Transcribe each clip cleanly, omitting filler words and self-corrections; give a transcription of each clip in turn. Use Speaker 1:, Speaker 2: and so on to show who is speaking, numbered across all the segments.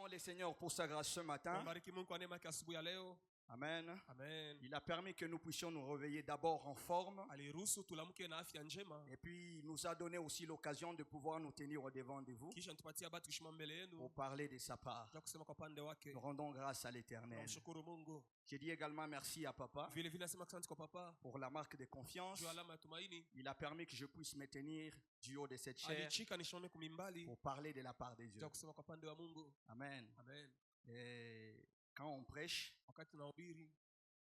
Speaker 1: Bénissons le Seigneur pour sa grâce ce matin.
Speaker 2: Bariki Mungu kwa neema yake asubuhi ya leo.
Speaker 1: Amen.
Speaker 2: Amen.
Speaker 1: Il a permis que nous puissions nous réveiller d'abord en forme.
Speaker 2: Aliruhusu tulamke na afya njema.
Speaker 1: Et puis il nous a donné aussi l'occasion de pouvoir nous tenir au devant de vous
Speaker 2: Kisha nitupatia bado tushima mbele yenu.
Speaker 1: pour parler de sa part.
Speaker 2: Kwa kusema kwa pande wake.
Speaker 1: Nous rendons grâce à l'Éternel.
Speaker 2: Namshukuru Mungu.
Speaker 1: Je dis également merci à Papa
Speaker 2: Vile vile nasema asante kwa papa.
Speaker 1: pour la marque de confiance.
Speaker 2: Juu alama ya tumaini.
Speaker 1: Il a permis que je puisse me tenir du haut de cette chair
Speaker 2: Alichika nishone kumimbali.
Speaker 1: pour parler de la part de Dieu.
Speaker 2: Kwa kusema kwa pande wa Mungu.
Speaker 1: Amen.
Speaker 2: Amen.
Speaker 1: Et quand on prêche,
Speaker 2: Wakati tunahubiri,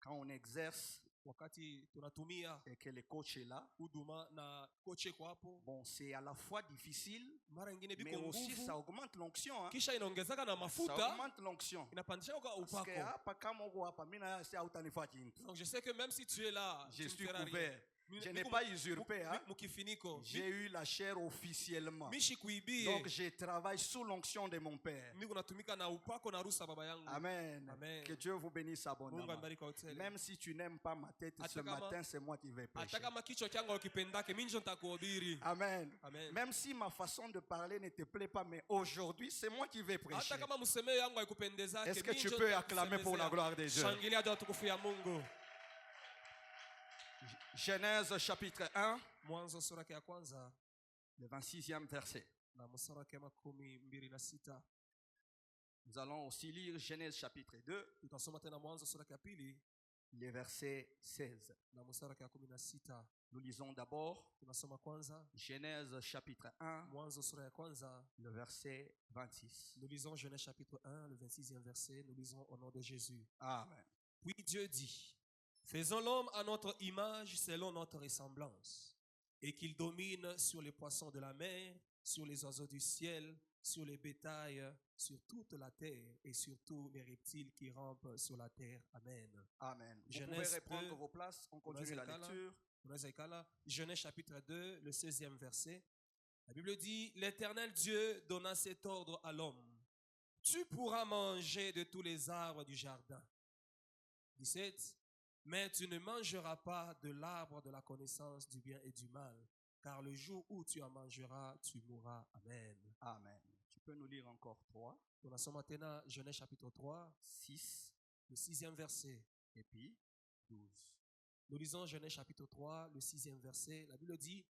Speaker 1: quand on exerce
Speaker 2: wakati tunatumia
Speaker 1: et que le coach est là,
Speaker 2: huduma na koche kwa hapo.
Speaker 1: bon, c'est à la fois difficile,
Speaker 2: Mara nyingine
Speaker 1: mais
Speaker 2: biko
Speaker 1: aussi ça
Speaker 2: nguvu.
Speaker 1: augmente l'onction. Hein?
Speaker 2: Kisha inaongezeka na
Speaker 1: Ça
Speaker 2: mafuta.
Speaker 1: augmente l'onction.
Speaker 2: Inapandisha kwa
Speaker 1: Parce que
Speaker 2: upako.
Speaker 1: hapa kama uko hapa, mimi na c'est hautanifaa kintu.
Speaker 2: Donc je sais que même si tu es là,
Speaker 1: Je
Speaker 2: tu ne
Speaker 1: suis
Speaker 2: feras rien.
Speaker 1: couvert. Je n'ai pas usurpé. Hein?
Speaker 2: Mukifiniko.
Speaker 1: J'ai eu la chair officiellement.
Speaker 2: Mishi kuibie.
Speaker 1: Donc je travaille sous l'onction de mon Père.
Speaker 2: Mimi kunatumika na upako na ruhusa baba yangu.
Speaker 1: Amen.
Speaker 2: Amen.
Speaker 1: Que Dieu vous bénisse
Speaker 2: Mungu
Speaker 1: abondamment.
Speaker 2: ambariki kwa hoteli.
Speaker 1: Même si tu n'aimes pas ma tête ce
Speaker 2: Hata kama-
Speaker 1: matin, c'est moi qui vais prêcher.
Speaker 2: Hata kama kichwa changu ukipendake, mimi ndio nitakuhubiri.
Speaker 1: Amen.
Speaker 2: Amen.
Speaker 1: Même si ma façon de parler ne te plaît pas, mais aujourd'hui, c'est moi qui vais prêcher.
Speaker 2: Hata kama msemeo yangu haikupendezake,
Speaker 1: Est-ce que
Speaker 2: mimi
Speaker 1: tu
Speaker 2: ndio
Speaker 1: peux acclamer pour la
Speaker 2: nitakusemezea.
Speaker 1: gloire de Dieu?
Speaker 2: Shangilia kwa utukufu ya Mungu.
Speaker 1: Genèse chapitre 1,
Speaker 2: Mwanzo sura ya kwanza
Speaker 1: le 26e verset.
Speaker 2: na mstari wa 26.
Speaker 1: Nous allons aussi lire Genèse chapitre 2,
Speaker 2: Tutasoma tena Mwanzo sura ya pili
Speaker 1: le verset 16.
Speaker 2: na mstari wa 16.
Speaker 1: Nous lisons d'abord
Speaker 2: Tunasoma kwanza
Speaker 1: Genèse chapitre 1,
Speaker 2: Mwanzo sura ya kwanza.
Speaker 1: le verset 26.
Speaker 2: Nous lisons Genèse chapitre 1, le 26e verset. Nous lisons au nom de Jésus.
Speaker 1: Amen.
Speaker 2: Puis Dieu dit, faisons l'homme à notre image selon notre ressemblance, et qu'il domine sur les poissons de la mer, sur les oiseaux du ciel, sur les bétails, sur toute la terre et sur tous les reptiles qui rampent sur la terre. Amen.
Speaker 1: Amen. Vous
Speaker 2: Genèse
Speaker 1: pouvez reprendre
Speaker 2: 2,
Speaker 1: vos places. On continue la
Speaker 2: Genèse
Speaker 1: lecture.
Speaker 2: Unaweza ikala. Genèse chapitre 2, le 16e verset. La Bible dit, l'Éternel Dieu donna cet ordre à l'homme. Tu pourras manger de tous les arbres du jardin. 17. Mais tu ne mangeras pas de l'arbre de la connaissance du bien et du mal, car le jour où tu en mangeras, tu mourras. Amen.
Speaker 1: Amen. Tu peux nous lire encore 3,
Speaker 2: Tunasoma tena Genèse chapitre 3,
Speaker 1: 6
Speaker 2: le 6e verset.
Speaker 1: et puis 12.
Speaker 2: Nous lisons Genèse chapitre 3, le 6e verset. La Bible dit,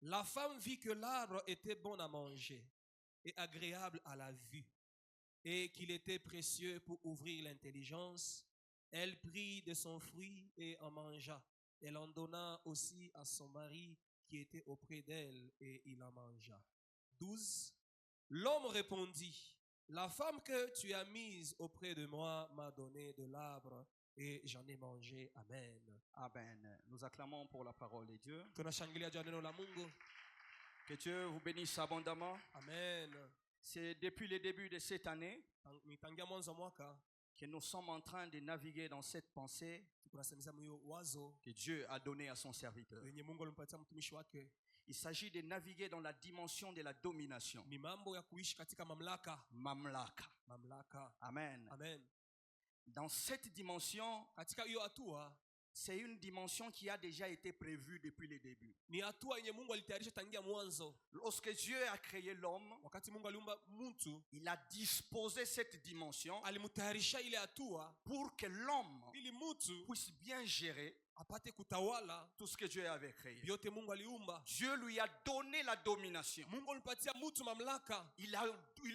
Speaker 2: la femme vit que l'arbre était bon à manger et agréable à la vue, et qu'il était précieux pour ouvrir l'intelligence. Elle prit de son fruit et en mangea. Elle en donna aussi à son mari qui était auprès d'elle, et il en mangea. 12. L'homme répondit, la femme que tu as mise auprès de moi m'a donné de l'arbre, et j'en ai mangé. Amen.
Speaker 1: Amen. Nous acclamons pour la parole de Dieu.
Speaker 2: Tunashangilia juu ya neno la Mungu.
Speaker 1: Que Dieu vous bénisse abondamment.
Speaker 2: Amen.
Speaker 1: C'est depuis le début de cette année
Speaker 2: Tangia mwanzo wa mwaka
Speaker 1: que nous sommes en train de naviguer dans cette pensée
Speaker 2: tunasemeza myo wazo
Speaker 1: que Dieu a donnée à son serviteur.
Speaker 2: yenye Mungu alimpatia mtumishi wake.
Speaker 1: Il s'agit de naviguer dans la dimension de la domination.
Speaker 2: Ni mambo ya kuishi katika mamlaka.
Speaker 1: Mamlaka.
Speaker 2: Mamlaka.
Speaker 1: Amen.
Speaker 2: Amen.
Speaker 1: Dans cette dimension,
Speaker 2: Katika hiyo hatua
Speaker 1: c'est une dimension qui a déjà été prévue depuis le début.
Speaker 2: ni hatua yenye Mungu alitayarisha tangia mwanzo.
Speaker 1: Lorsque Dieu a créé l'homme,
Speaker 2: Wakati Mungu aliumba mtu,
Speaker 1: il a disposé cette dimension
Speaker 2: alimtayarisha ile hatua
Speaker 1: pour que l'homme
Speaker 2: ili mtu
Speaker 1: puisse bien gérer
Speaker 2: apate kutawala
Speaker 1: tout ce que Dieu avait créé.
Speaker 2: vyote Mungu aliumba.
Speaker 1: Dieu lui a donné la domination.
Speaker 2: Mungu alipatia mtu mamlaka.
Speaker 1: Il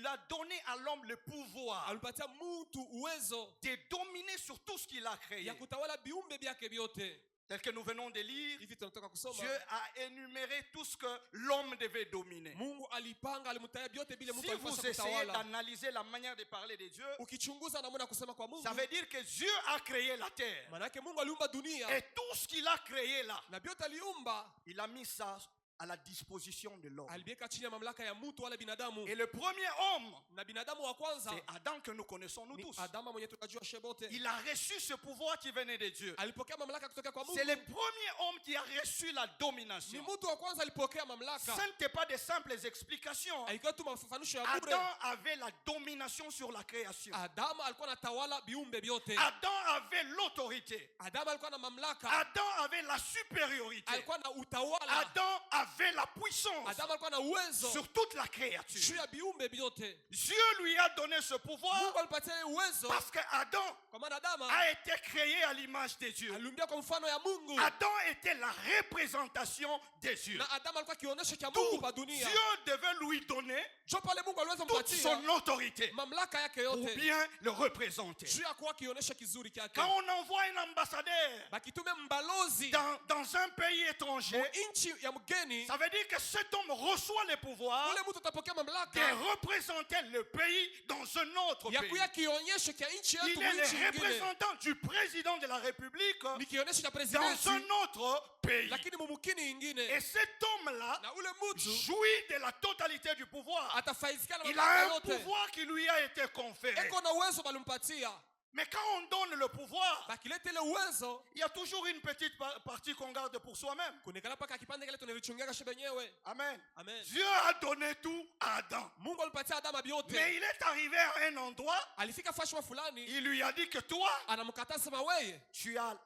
Speaker 1: a donné à l'homme le pouvoir
Speaker 2: Alipatia mtu uwezo
Speaker 1: de dominer sur tout ce qu'il a créé.
Speaker 2: ya kutawala viumbe vyake vyote.
Speaker 1: Tel que nous venons de lire,
Speaker 2: Hivi tunatoka kusoma.
Speaker 1: Dieu a énuméré tout ce que l'homme devait dominer.
Speaker 2: Mungu alipanga, alimtaya vyote vile mtu
Speaker 1: Si vous
Speaker 2: alipaswa
Speaker 1: essayez
Speaker 2: kutawala.
Speaker 1: d'analyser la manière de parler de Dieu,
Speaker 2: Ukichunguza namna kusema kwa Mungu,
Speaker 1: ça veut dire que Dieu a créé la terre.
Speaker 2: manake Mungu aliumba dunia
Speaker 1: Et tout ce qu'il a créé là,
Speaker 2: na vyote aliumba
Speaker 1: il a mis ça à la disposition de l'homme.
Speaker 2: aliweka chini ya mamlaka ya mtu wala binadamu.
Speaker 1: Et le premier homme,
Speaker 2: Na binadamu wa kwanza
Speaker 1: c'est Adam que nous connaissons nous
Speaker 2: ni
Speaker 1: tous.
Speaker 2: Adama mwenye tunajua shebote.
Speaker 1: Il a reçu ce pouvoir qui venait de Dieu.
Speaker 2: Alipokea mamlaka kutoka kwa Mungu.
Speaker 1: C'est le premier homme qui a reçu la
Speaker 2: Ni
Speaker 1: domination.
Speaker 2: mtu wa kwanza alipokea mamlaka.
Speaker 1: Ce n'était pas de simples explications.
Speaker 2: Haikuwa tu mafafanusho ya bure.
Speaker 1: Adam avait la domination sur la création.
Speaker 2: Adama alikuwa anatawala viumbe vyote.
Speaker 1: Adam avait l'autorité.
Speaker 2: Adama alikuwa na mamlaka.
Speaker 1: Adam avait la supériorité.
Speaker 2: Alikuwa na utawala.
Speaker 1: Adam avait avait la puissance
Speaker 2: Adamu alikuwa na uwezo
Speaker 1: sur toute la
Speaker 2: juu
Speaker 1: créature.
Speaker 2: ya viumbe vyote.
Speaker 1: Dieu lui a donné ce pouvoir
Speaker 2: Mungu alipatia uwezo
Speaker 1: parce que Adam
Speaker 2: kwa maana Adamu
Speaker 1: a été créé à l'image de Dieu.
Speaker 2: aliumbwa kwa mfano ya Mungu.
Speaker 1: Adam était la représentation de Dieu.
Speaker 2: Na Adamu alikuwa kionyesho cha Mungu
Speaker 1: Tout
Speaker 2: kwa dunia.
Speaker 1: Dieu devait lui donner
Speaker 2: Jo pale Mungu aliweza
Speaker 1: toute
Speaker 2: mpatia
Speaker 1: son autorité
Speaker 2: mamlaka yake
Speaker 1: pour
Speaker 2: yote
Speaker 1: bien le représenter.
Speaker 2: juu ya kuwa kionyesho kizuri kyake.
Speaker 1: Quand on envoie un ambassadeur
Speaker 2: Bakitume mbalozi
Speaker 1: dans un pays étranger,
Speaker 2: nchi ya mgeni,
Speaker 1: ça veut dire que cet homme reçoit le pouvoir
Speaker 2: ule mtu atapokea
Speaker 1: de
Speaker 2: mamlaka
Speaker 1: représenter le pays dans un autre
Speaker 2: ya
Speaker 1: pays.
Speaker 2: kuya kionyesho cha nchi yetu
Speaker 1: Il est
Speaker 2: nchi
Speaker 1: le
Speaker 2: nyingine.
Speaker 1: représentant du président de la République
Speaker 2: Ni kionyesho cha
Speaker 1: dans
Speaker 2: presidenti
Speaker 1: un autre pays.
Speaker 2: lakini mumukini ingine.
Speaker 1: Et cet homme-là
Speaker 2: Na ule mtu
Speaker 1: jouit de la totalité du pouvoir.
Speaker 2: atafaizika na
Speaker 1: Il
Speaker 2: mamlaka
Speaker 1: a un
Speaker 2: yote.
Speaker 1: pouvoir qui lui a été conféré.
Speaker 2: Eko na uwezo balimpatia.
Speaker 1: Mais quand on donne le pouvoir,
Speaker 2: Bakilete ile uwezo
Speaker 1: il y a toujours une petite partie qu'on garde pour soi-même.
Speaker 2: kunikala paka kipande kile tunalichungaga shi benyewe.
Speaker 1: Amen.
Speaker 2: Amen.
Speaker 1: Dieu a donné tout à Adam.
Speaker 2: Mungu alipatia Adamu biote.
Speaker 1: Mais il est arrivé à un endroit,
Speaker 2: Alifika fashwa fulani
Speaker 1: il lui a dit que toi,
Speaker 2: anamkataa sema wewe
Speaker 1: tu as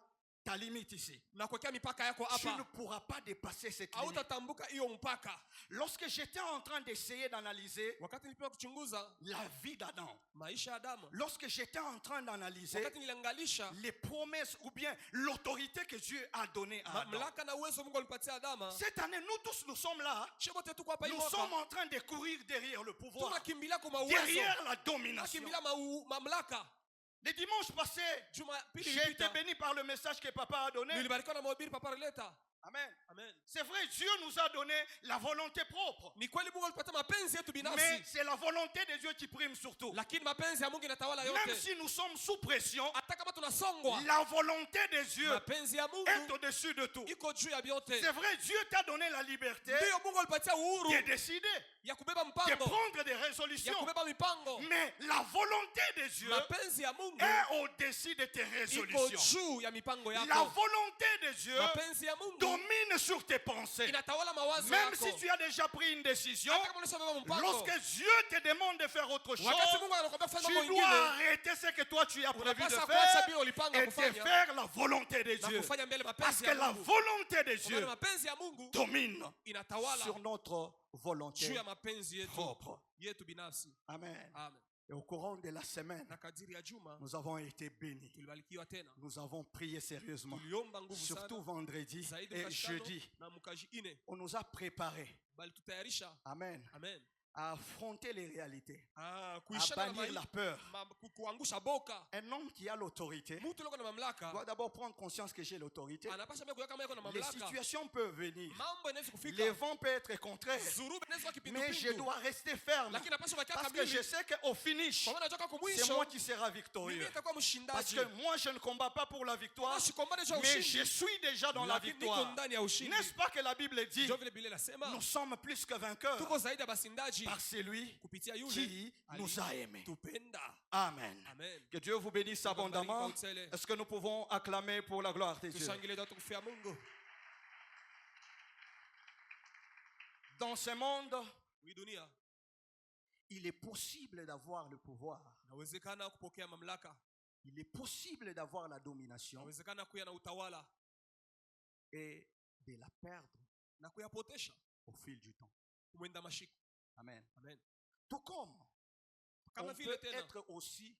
Speaker 1: ta limite ici.
Speaker 2: na kuwekea mipaka yako
Speaker 1: Tu ne
Speaker 2: hapa.
Speaker 1: pourras pas dépasser cette limite.
Speaker 2: Hautatambuka hiyo mpaka.
Speaker 1: Lorsque j'étais en train d'essayer d'analyser
Speaker 2: Wakati nilipenda kuchunguza
Speaker 1: la vie d'Adam,
Speaker 2: maisha ya Adamu,
Speaker 1: lorsque j'étais en train d'analyser
Speaker 2: wakati niliangalisha
Speaker 1: les promesses ou bien l'autorité que Dieu a donnée à Adam,
Speaker 2: mamlaka na uwezo Mungu alipatia Adamu,
Speaker 1: cette année, nous tous, nous sommes là.
Speaker 2: shobote tuko hapa
Speaker 1: Nous
Speaker 2: hivi
Speaker 1: sommes
Speaker 2: hapa.
Speaker 1: en train de courir derrière le pouvoir,
Speaker 2: Tunakimbilia kwa uwezo.
Speaker 1: derrière la domination.
Speaker 2: Tunakimbilia mamlaka.
Speaker 1: Le dimanche passé,
Speaker 2: Jumapili
Speaker 1: j'ai été
Speaker 2: ilipita
Speaker 1: béni par le message que papa a donné.
Speaker 2: nilibarikiwa na mahubiri papa alileta.
Speaker 1: Amen.
Speaker 2: Amen.
Speaker 1: C'est vrai, Dieu nous a donné la volonté propre.
Speaker 2: Ni kweli Mungu alipatia mapenzi yetu
Speaker 1: Mais
Speaker 2: binafsi,
Speaker 1: c'est la volonté de Dieu qui prime surtout.
Speaker 2: lakini mapenzi ya Mungu inatawala
Speaker 1: Même
Speaker 2: yote.
Speaker 1: si nous sommes sous pression,
Speaker 2: Hata kama tunasongwa,
Speaker 1: la volonté de Dieu
Speaker 2: mapenzi ya
Speaker 1: est
Speaker 2: Mungu
Speaker 1: au-dessus de tout.
Speaker 2: iko juu ya vyote.
Speaker 1: C'est vrai, Dieu t'a donné la liberté
Speaker 2: Ndiyo Mungu alipatia uhuru
Speaker 1: de décider,
Speaker 2: ya kubeba
Speaker 1: de
Speaker 2: mpango,
Speaker 1: prendre des
Speaker 2: ya
Speaker 1: résolutions.
Speaker 2: kubeba mipango.
Speaker 1: Mais la volonté de Dieu
Speaker 2: Mapenzi ya Mungu
Speaker 1: est au-dessus de tes
Speaker 2: iko
Speaker 1: résolutions.
Speaker 2: juu ya mipango
Speaker 1: La
Speaker 2: yako.
Speaker 1: volonté de Dieu
Speaker 2: Mapenzi ya Mungu
Speaker 1: domine sur tes pensées.
Speaker 2: inatawala mawazo
Speaker 1: Même
Speaker 2: yako.
Speaker 1: si tu as déjà pris une décision,
Speaker 2: Hata kama unashabeba mpango,
Speaker 1: lorsque Dieu te demande de faire autre chose,
Speaker 2: wakati Mungu anakuambia fanya mambo
Speaker 1: tu dois
Speaker 2: mengine,
Speaker 1: arrêter ce que toi tu as prévu de
Speaker 2: unapaswa kuacha
Speaker 1: faire
Speaker 2: bila ulipanga
Speaker 1: et de
Speaker 2: kufanya
Speaker 1: faire la volonté de
Speaker 2: na
Speaker 1: Dieu.
Speaker 2: kufanya mbele
Speaker 1: Parce
Speaker 2: mapenzi
Speaker 1: que
Speaker 2: ya
Speaker 1: la
Speaker 2: Mungu.
Speaker 1: volonté de
Speaker 2: Kwa maana
Speaker 1: Dieu
Speaker 2: mapenzi ya Mungu
Speaker 1: domine
Speaker 2: inatawala
Speaker 1: sur notre volonté
Speaker 2: juu ya mapenzi yetu
Speaker 1: propre.
Speaker 2: yetu binafsi.
Speaker 1: Amen.
Speaker 2: Amen.
Speaker 1: Et au courant de la semaine,
Speaker 2: Na kadiri ya juma
Speaker 1: nous avons été bénis.
Speaker 2: tulibarikiwa tena,
Speaker 1: Nous avons prié sérieusement.
Speaker 2: tuliomba nguvu
Speaker 1: Surtout
Speaker 2: sana
Speaker 1: vendredi
Speaker 2: zaidi
Speaker 1: et
Speaker 2: mkashi tano
Speaker 1: jeudi.
Speaker 2: na mkashi ine,
Speaker 1: On nous a préparés,
Speaker 2: bali tutayarisha.
Speaker 1: amen,
Speaker 2: Amen.
Speaker 1: à affronter les réalités, à
Speaker 2: Kuishana na
Speaker 1: bannir la peur.
Speaker 2: kuangusha boka.
Speaker 1: Un homme qui a l'autorité
Speaker 2: Mtu loko na mamlaka
Speaker 1: doit d'abord prendre conscience que j'ai l'autorité.
Speaker 2: anapasha mimi kuyaka kama yako na
Speaker 1: Les
Speaker 2: mamlaka.
Speaker 1: situations peuvent venir.
Speaker 2: Mambo yanaweza
Speaker 1: Les
Speaker 2: kufika,
Speaker 1: vents peuvent être contraires.
Speaker 2: zurubu inaweza
Speaker 1: Mais
Speaker 2: kipindupindu,
Speaker 1: je dois rester ferme.
Speaker 2: lakini napasha bakia
Speaker 1: Parce que
Speaker 2: kamili,
Speaker 1: je sais qu'au finish,
Speaker 2: kwa maana natoka kwa
Speaker 1: c'est
Speaker 2: mwisho
Speaker 1: moi qui sera
Speaker 2: mimi
Speaker 1: victorieux.
Speaker 2: nitakuwa
Speaker 1: Parce
Speaker 2: mshindaji.
Speaker 1: que moi, je ne combats pas pour la victoire,
Speaker 2: Sikombane juu ya
Speaker 1: mais je
Speaker 2: ushindi,
Speaker 1: suis déjà dans la
Speaker 2: lakini niko
Speaker 1: victoire.
Speaker 2: ndani ya ushindi.
Speaker 1: N'est-ce pas que la Bible dit,
Speaker 2: Ndio vile Biblia inasema
Speaker 1: nous sommes plus que vainqueurs
Speaker 2: tuko zaidi ya basindaji
Speaker 1: par celui
Speaker 2: kupitia yule
Speaker 1: qui nous a aimés.
Speaker 2: tupenda.
Speaker 1: Amen.
Speaker 2: Amen.
Speaker 1: Que Dieu vous bénisse abondamment. Est-ce que nous pouvons acclamer pour la gloire de Dieu?
Speaker 2: Tushangilie ndio tukufia Mungu.
Speaker 1: Dans ce monde,
Speaker 2: Hii dunia
Speaker 1: il est possible d'avoir le pouvoir.
Speaker 2: inawezekana kupokea mamlaka,
Speaker 1: Il est possible d'avoir la domination
Speaker 2: inawezekana kuya na utawala
Speaker 1: et de la perdre
Speaker 2: na kuyapotesha
Speaker 1: au fil du temps.
Speaker 2: kumwenda mashiko.
Speaker 1: Amen.
Speaker 2: Amen.
Speaker 1: Tout comme
Speaker 2: Kama
Speaker 1: on
Speaker 2: vile
Speaker 1: peut
Speaker 2: tena
Speaker 1: être aussi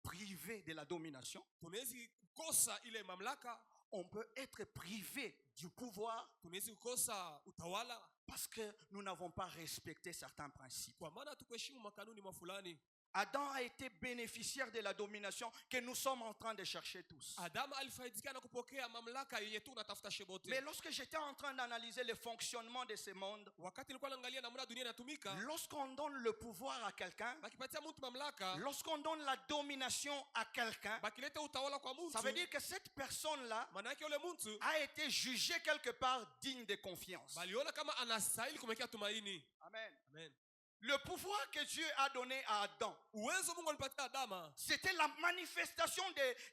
Speaker 1: privé de la domination,
Speaker 2: tunawezi kukosa ile mamlaka,
Speaker 1: on peut être privé du pouvoir
Speaker 2: tunawezi kukosa utawala
Speaker 1: parce que nous n'avons pas respecté certains principes.
Speaker 2: kwa maana tukuheshimu makanuni mafulani.
Speaker 1: Adam a été bénéficiaire de la domination que nous sommes en train de chercher tous.
Speaker 2: Adamu alifaidika na kupokea mamlaka yenye tu unatafuta shebote.
Speaker 1: Mais lorsque j'étais en train d'analyser le fonctionnement de ce monde,
Speaker 2: Wakati nilikuwa naangalia namna dunia inatumika,
Speaker 1: lorsqu'on donne le pouvoir à quelqu'un,
Speaker 2: bakipatia mtu mamlaka,
Speaker 1: lorsqu'on donne la domination à quelqu'un,
Speaker 2: bakileta utawala kwa
Speaker 1: ça veut
Speaker 2: mtu,
Speaker 1: dire que cette personne-là
Speaker 2: maana yake yule mtu
Speaker 1: a été jugée quelque part digne de confiance.
Speaker 2: baliona kama anastahili kumwekea tumaini.
Speaker 1: Amen.
Speaker 2: Amen.
Speaker 1: Le pouvoir que Dieu a donné à Adam,
Speaker 2: Uwezo Mungu alipatia Adama
Speaker 1: c'était la manifestation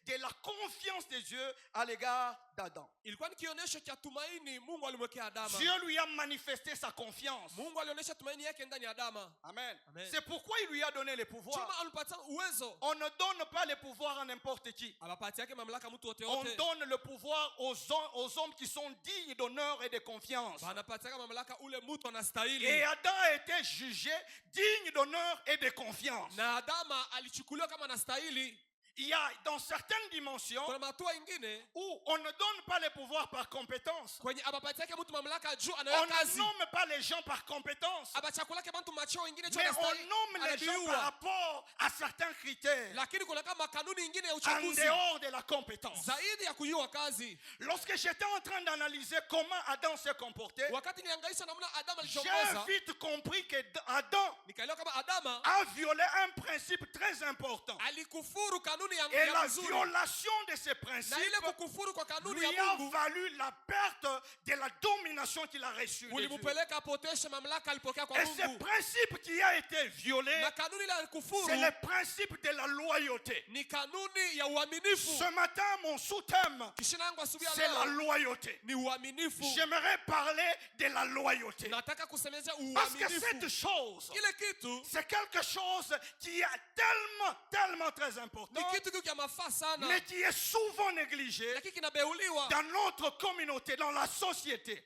Speaker 1: de la confiance de Dieu à l'égard d'Adam.
Speaker 2: ilikuwa ni kionyesho cha tumaini Mungu alimwekea Adama.
Speaker 1: Dieu lui a manifesté sa confiance.
Speaker 2: Mungu alionyesha tumaini yake ndani ya Adama.
Speaker 1: Amen.
Speaker 2: Amen.
Speaker 1: C'est pourquoi il lui a donné le pouvoir.
Speaker 2: Chuma alipatia uwezo.
Speaker 1: On ne donne pas le pouvoir à n'importe qui.
Speaker 2: Abapatia yake mamlaka mtu wote
Speaker 1: On
Speaker 2: wote.
Speaker 1: donne le pouvoir aux hommes qui sont dignes d'honneur et de confiance.
Speaker 2: Banapatia mamlaka ule mtu anastahili.
Speaker 1: Et Adam a été jugé digne d'honneur et de confiance.
Speaker 2: Na Adama alichukuliwa kama anastahili.
Speaker 1: Il y a dans certaines dimensions
Speaker 2: Kuna matua ingine
Speaker 1: où on ne donne pas le pouvoir par compétence.
Speaker 2: kwenye abapatia yake mtu mamlaka juu
Speaker 1: On
Speaker 2: anayo
Speaker 1: ne
Speaker 2: kazi.
Speaker 1: nomme pas les gens par compétence.
Speaker 2: Abachakula yake mtu macho ingine juu
Speaker 1: Mais on
Speaker 2: anastahili.
Speaker 1: nomme les gens par rapport à certains critères.
Speaker 2: Lakini kuna kama kanuni ingine ya
Speaker 1: En
Speaker 2: uchaguzi
Speaker 1: dehors de la compétence.
Speaker 2: zaidi ya kujua kazi.
Speaker 1: Lorsque j'étais en train d'analyser comment Adam s'est comporté,
Speaker 2: Wakati niangaisha namna Adama
Speaker 1: j'ai
Speaker 2: alichomoza,
Speaker 1: vite compris que Adam
Speaker 2: nikaelewa kama Adama
Speaker 1: a violé un principe très important.
Speaker 2: alikufuru kanuni ya
Speaker 1: Et la
Speaker 2: mzuri.
Speaker 1: violation de ces
Speaker 2: Na ile
Speaker 1: principes
Speaker 2: kukufuru kwa kanuni
Speaker 1: lui
Speaker 2: ya
Speaker 1: a
Speaker 2: Mungu
Speaker 1: valu la perte de la domination qu'il a reçue de Dieu.
Speaker 2: ulimupeleka apoteshe mamlaka alipokea kwa
Speaker 1: Et ce
Speaker 2: Mungu.
Speaker 1: principe qui a été violé,
Speaker 2: Na kanuni la
Speaker 1: c'est
Speaker 2: kufuru
Speaker 1: le principe de la loyauté.
Speaker 2: ni kanuni ya uaminifu.
Speaker 1: Ce matin, mon sous-thème,
Speaker 2: Kishina yangu asubuhi ya
Speaker 1: c'est la
Speaker 2: leo
Speaker 1: loyauté.
Speaker 2: ni uaminifu.
Speaker 1: J'aimerais parler de la loyauté.
Speaker 2: Nataka kusemeza
Speaker 1: Parce que cette
Speaker 2: uaminifu.
Speaker 1: chose,
Speaker 2: Kile kitu
Speaker 1: c'est quelque chose qui est tellement très important,
Speaker 2: ni kitu kya mafaa sana,
Speaker 1: mais qui est souvent négligé
Speaker 2: lakini kinabeuliwa
Speaker 1: dans notre communauté, dans la société.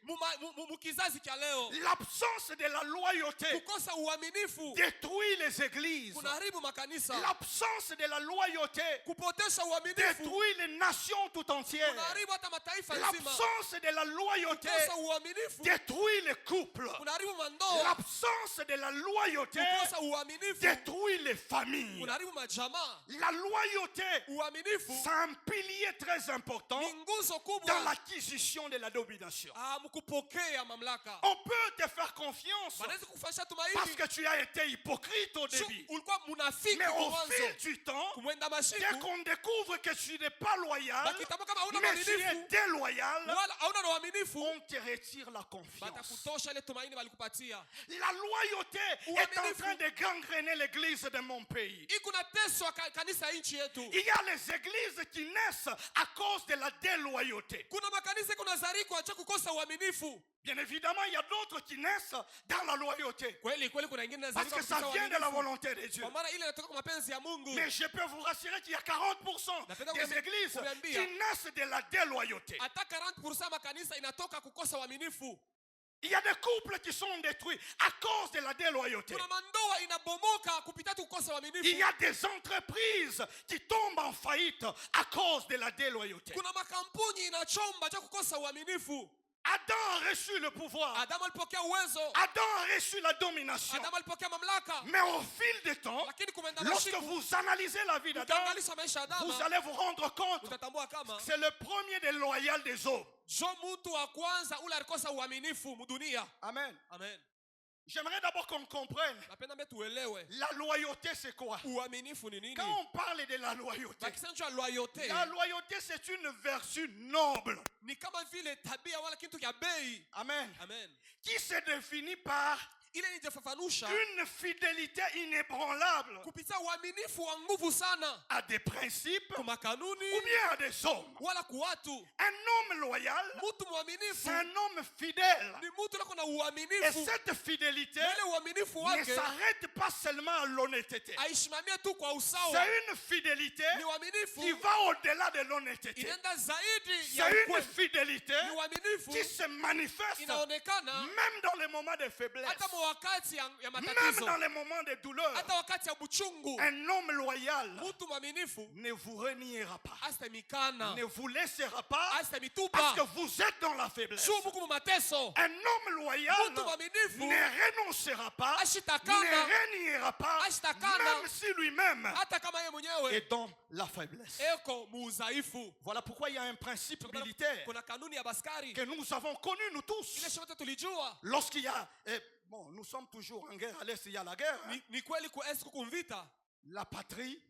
Speaker 2: mukizazi kya leo.
Speaker 1: L'absence de la loyauté
Speaker 2: Kukosa uaminifu
Speaker 1: détruit les églises.
Speaker 2: kunaharibu makanisa.
Speaker 1: L'absence de la loyauté
Speaker 2: Kupotesha uaminifu
Speaker 1: détruit les nations tout entières.
Speaker 2: kunaharibu hata mataifa nzima.
Speaker 1: L'absence de la loyauté
Speaker 2: Kukosa uaminifu
Speaker 1: détruit les couples.
Speaker 2: kunaharibu mandoa.
Speaker 1: L'absence de la loyauté
Speaker 2: Kukosa uaminifu
Speaker 1: détruit les familles.
Speaker 2: kunaharibu majamaa.
Speaker 1: La loyauté,
Speaker 2: Uaminifu
Speaker 1: c'est un pilier très important
Speaker 2: ni nguzo
Speaker 1: dans
Speaker 2: kubwa
Speaker 1: l'acquisition de la domination.
Speaker 2: mkupokea mamlaka.
Speaker 1: On peut te faire confiance
Speaker 2: Wanaweza kufanya
Speaker 1: parce
Speaker 2: tumaini
Speaker 1: que tu as été hypocrite au début.
Speaker 2: ulikuwa munafiki
Speaker 1: Mais au
Speaker 2: mwanzo.
Speaker 1: fil du temps,
Speaker 2: Kumwenda
Speaker 1: dès
Speaker 2: mashiku
Speaker 1: qu'on découvre que tu n'es pas loyal,
Speaker 2: bakitamba kama hauna
Speaker 1: mais tu es
Speaker 2: uaminifu
Speaker 1: déloyal,
Speaker 2: wala hauna na uaminifu
Speaker 1: on te retire la confiance.
Speaker 2: batakutosha ile tumaini walikupatia.
Speaker 1: La loyauté est en train de gangréner l'église de mon pays.
Speaker 2: Iko na teswa kanisa nchi yetu.
Speaker 1: Il y a les églises qui naissent à cause de la déloyauté.
Speaker 2: Kuna makanisa kuna zariko acha kukosa uaminifu.
Speaker 1: Bien évidemment, il y a d'autres qui naissent dans la loyauté.
Speaker 2: Kweli kuna ingine
Speaker 1: Parce que ça vient de la volonté de Dieu.
Speaker 2: Kwa maana ile inatoka kwa mapenzi ya Mungu.
Speaker 1: Mais je peux vous rassurer qu'il y a 40% des églises qui naissent de la déloyauté.
Speaker 2: Hata 40% makanisa inatoka kukosa uaminifu.
Speaker 1: Il y a des couples qui sont détruits à cause de la déloyauté.
Speaker 2: Kuna mandoa inabomoka kupita kukosa uaminifu.
Speaker 1: Il y a des entreprises qui tombent en faillite à cause de la déloyauté.
Speaker 2: Kuna makampuni inachomba cha kukosa uaminifu.
Speaker 1: Adam a reçu le pouvoir.
Speaker 2: Adamu alipokea uwezo.
Speaker 1: Adam a reçu la domination.
Speaker 2: Adamu alipokea mamlaka.
Speaker 1: Mais au fil du temps,
Speaker 2: Lakini kumenda
Speaker 1: lorsque
Speaker 2: mashiku
Speaker 1: vous analysez la vie d'Adam,
Speaker 2: ukiangalisha maisha ya Adamu
Speaker 1: vous allez vous rendre compte
Speaker 2: utatambua kama
Speaker 1: que c'est le premier des loyaux des hommes.
Speaker 2: jo mtu wa kwanza ule alikosa uaminifu mudunia.
Speaker 1: Amen.
Speaker 2: Amen.
Speaker 1: J'aimerais d'abord qu'on comprenne.
Speaker 2: Napenda mbe tuelewe
Speaker 1: La loyauté, c'est quoi?
Speaker 2: uaminifu ni nini.
Speaker 1: Quand on parle de la loyauté,
Speaker 2: Bakisema juu ya loyauté
Speaker 1: la loyauté, c'est une vertu noble.
Speaker 2: ni kama vile tabia wala kitu kya bei.
Speaker 1: Amen.
Speaker 2: Amen.
Speaker 1: Qui se définit par
Speaker 2: Ile nijafafanusha
Speaker 1: une fidélité inébranlable
Speaker 2: kupitia uaminifu wa nguvu sana
Speaker 1: à des principes
Speaker 2: kwa makanuni
Speaker 1: ou bien à des hommes.
Speaker 2: wala kwa watu.
Speaker 1: Un homme loyal,
Speaker 2: Mtu mwaminifu
Speaker 1: c'est un homme fidèle.
Speaker 2: ni mtu lako na
Speaker 1: Et
Speaker 2: uaminifu.
Speaker 1: cette fidélité
Speaker 2: Na ile uaminifu
Speaker 1: ne
Speaker 2: wake
Speaker 1: s'arrête pas seulement à l'honnêteté.
Speaker 2: aishimamia tu kwa usawa.
Speaker 1: C'est une fidélité
Speaker 2: Ni uaminifu
Speaker 1: qui va au-delà de l'honnêteté.
Speaker 2: inaenda zaidi ya
Speaker 1: C'est une
Speaker 2: ukweli.
Speaker 1: fidélité
Speaker 2: Ni uaminifu
Speaker 1: qui se manifeste
Speaker 2: inaonekana
Speaker 1: même dans les moments de faiblesse,
Speaker 2: hata wakati ya
Speaker 1: même
Speaker 2: matatizo,
Speaker 1: dans les moments de douleur.
Speaker 2: hata wakati ya buchungu.
Speaker 1: Un homme loyal
Speaker 2: Mtu mwaminifu
Speaker 1: ne vous reniera pas,
Speaker 2: asitamikana,
Speaker 1: ne vous laissera pas parce
Speaker 2: asitamitupa
Speaker 1: que vous êtes dans la faiblesse.
Speaker 2: shu Mungu mu mateso.
Speaker 1: Un homme loyal
Speaker 2: Mtu mwaminifu
Speaker 1: ne renoncera pas,
Speaker 2: ashitakana,
Speaker 1: ne reniera pas,
Speaker 2: Ashitakana.
Speaker 1: même si lui-même
Speaker 2: hata kama yeye mwenyewe
Speaker 1: est dans la faiblesse.
Speaker 2: eko muudhaifu.
Speaker 1: Voilà pourquoi il y a un principe militaire
Speaker 2: Kuna kanuni ya baskari
Speaker 1: que nous avons connu, nous tous.
Speaker 2: ile shote tulijua.
Speaker 1: Lorsqu'il y a, bon, nous sommes toujours en guerre, à l'Est il y a la guerre, hein.
Speaker 2: Ni kweli ku est kumvita
Speaker 1: La patrie